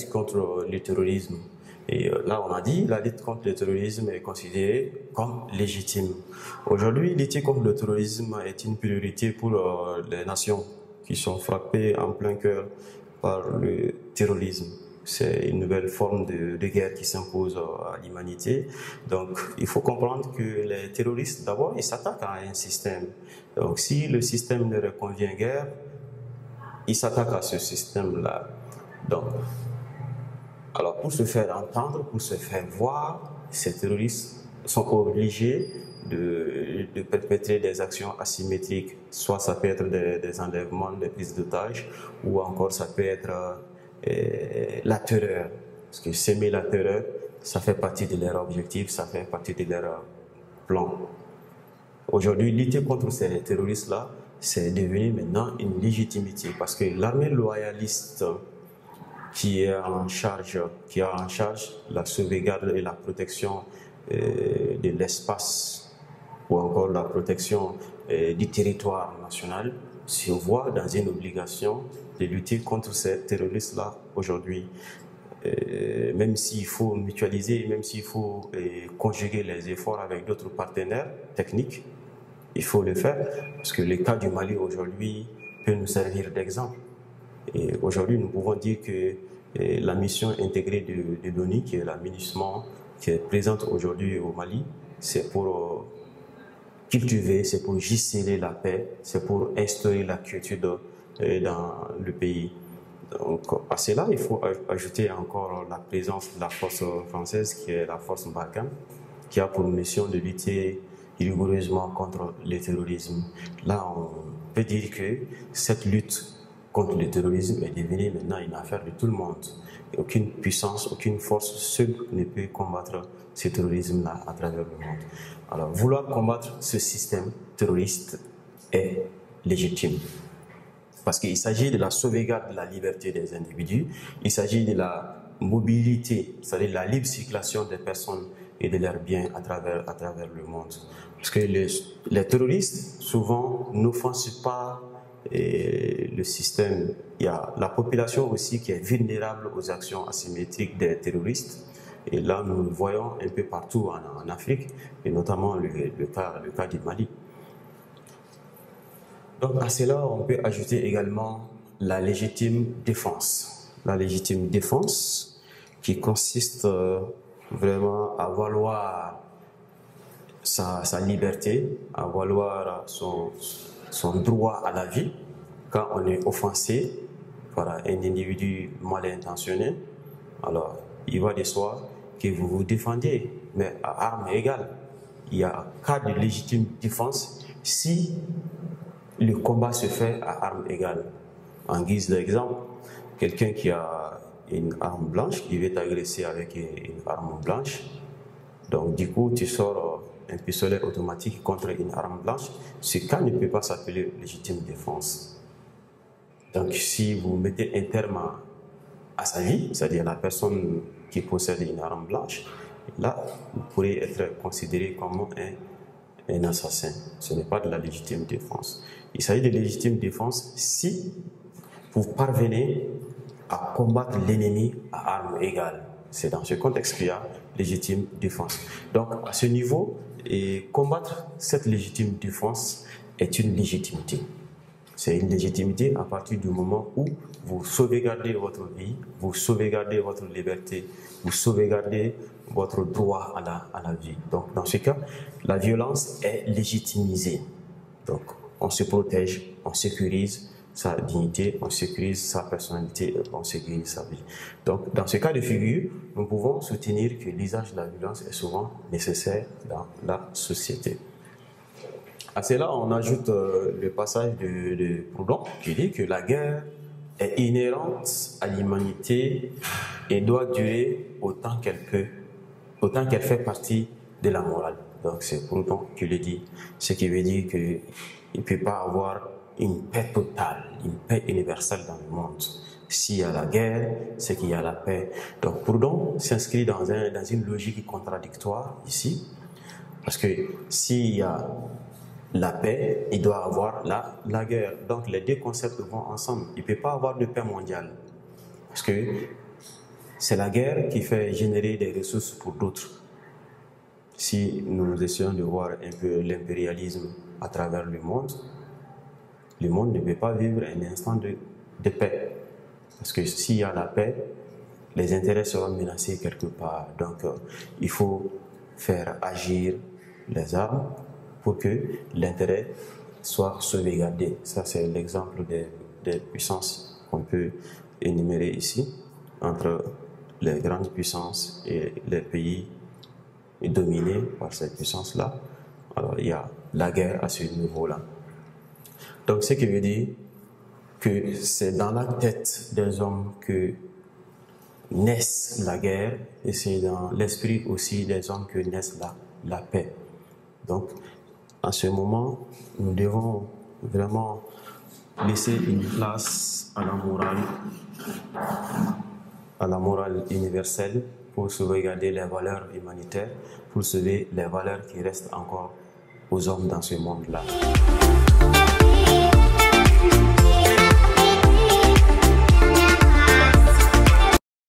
lutte contre le terrorisme. Et là, on a dit la lutte contre le terrorisme est considérée comme légitime. Aujourd'hui, lutter contre le terrorisme est une priorité pour les nations qui sont frappées en plein cœur par le terrorisme. C'est une nouvelle forme de guerre qui s'impose à l'humanité. Donc, il faut comprendre que les terroristes, d'abord, ils s'attaquent à un système. Donc, si le système ne leur convient guère, ils s'attaquent à ce système-là. Donc, alors, pour se faire entendre, pour se faire voir, ces terroristes sont obligés de perpétrer des actions asymétriques. Soit ça peut être des enlèvements, des prises d'otages, ou encore ça peut être la terreur. Parce que s'aimer la terreur, ça fait partie de leur objectif, ça fait partie de leur plan. Aujourd'hui, lutter contre ces terroristes-là, c'est devenu maintenant une légitimité. Parce que l'armée loyaliste qui a en charge la sauvegarde et la protection de l'espace ou encore la protection du territoire national se voit dans une obligation de lutter contre ces terroristes-là aujourd'hui. Même s'il faut mutualiser, même s'il faut conjuguer les efforts avec d'autres partenaires techniques, il faut le faire parce que le cas du Mali aujourd'hui peut nous servir d'exemple. Et aujourd'hui, nous pouvons dire que la mission intégrée de l'ONU, qui est la MINUSMA, qui est présente aujourd'hui au Mali, c'est pour cultiver, c'est pour giseler la paix, c'est pour instaurer la quiétude dans le pays. Donc, à cela, il faut ajouter encore la présence de la force française, qui est la force Barkhane, qui a pour mission de lutter rigoureusement contre le terrorisme. Là, on peut dire que cette lutte contre le terrorisme est devenue maintenant une affaire de tout le monde. Et aucune puissance, aucune force seule ne peut combattre ce terrorisme-là à travers le monde. Alors, vouloir combattre ce système terroriste est légitime. Parce qu'il s'agit de la sauvegarde de la liberté des individus, il s'agit de la mobilité, c'est-à-dire la libre circulation des personnes et de leurs biens à travers le monde. Parce que les terroristes, souvent, n'offensent pas le système. Il y a la population aussi qui est vulnérable aux actions asymétriques des terroristes. Et là, nous le voyons un peu partout en Afrique, et notamment le cas du Mali. Donc à cela, on peut ajouter également la légitime défense. La légitime défense qui consiste vraiment à valoir sa liberté, à valoir son droit à la vie quand on est offensé par un individu mal intentionné. Alors, il va de soi que vous vous défendiez, mais à armes égales. Il y a un cas de légitime défense si le combat se fait à armes égales. En guise d'exemple, quelqu'un qui a une arme blanche, qui veut t'agresser avec une arme blanche, donc du coup tu sors un pistolet automatique contre une arme blanche, ce cas ne peut pas s'appeler légitime défense. Donc si vous mettez un terme à sa vie, c'est-à-dire la personne qui possède une arme blanche, là vous pourrez être considéré comme un assassin. Ce n'est pas de la légitime défense. Il s'agit de légitime défense si vous parvenez à combattre l'ennemi à armes égales. C'est dans ce contexte qu'il y a légitime défense. Donc, à ce niveau, combattre cette légitime défense est une légitimité. C'est une légitimité à partir du moment où vous sauvegardez votre vie, vous sauvegardez votre liberté, vous sauvegardez votre droit à la vie. Donc, dans ce cas, la violence est légitimisée. Donc, on se protège, on sécurise sa dignité, on sécurise sa personnalité, on sécurise sa vie. Donc, dans ce cas de figure, nous pouvons soutenir que l'usage de la violence est souvent nécessaire dans la société. À cela, on ajoute le passage de Proudhon qui dit que la guerre est inhérente à l'humanité et doit durer autant qu'elle fait partie de la morale. Donc, c'est Proudhon qui le dit, ce qui veut dire qu'il ne peut pas avoir une paix totale, une paix universelle dans le monde. S'il y a la guerre, c'est qu'il y a la paix. Donc Proudhon s'inscrit dans une logique contradictoire ici, parce que s'il y a la paix, il doit avoir la guerre. Donc les deux concepts vont ensemble. Il ne peut pas avoir de paix mondiale, parce que C'est la guerre qui fait générer des ressources pour d'autres. Si nous essayons de voir un peu l'impérialisme à travers le monde ne peut pas vivre un instant de paix. Parce que s'il y a la paix, les intérêts seront menacés quelque part. Donc, il faut faire agir les armes pour que l'intérêt soit sauvegardé. Ça, c'est l'exemple des puissances qu'on peut énumérer ici, entre les grandes puissances et les pays dominés par ces puissances-là. Alors, il y a la guerre à ce niveau-là. Donc, ce qui veut dire que c'est dans la tête des hommes que naisse la guerre et c'est dans l'esprit aussi des hommes que naisse la paix. Donc, en ce moment, nous devons vraiment laisser une place à la morale universelle pour sauvegarder les valeurs humanitaires, pour sauver les valeurs qui restent encore aux hommes dans ce monde-là.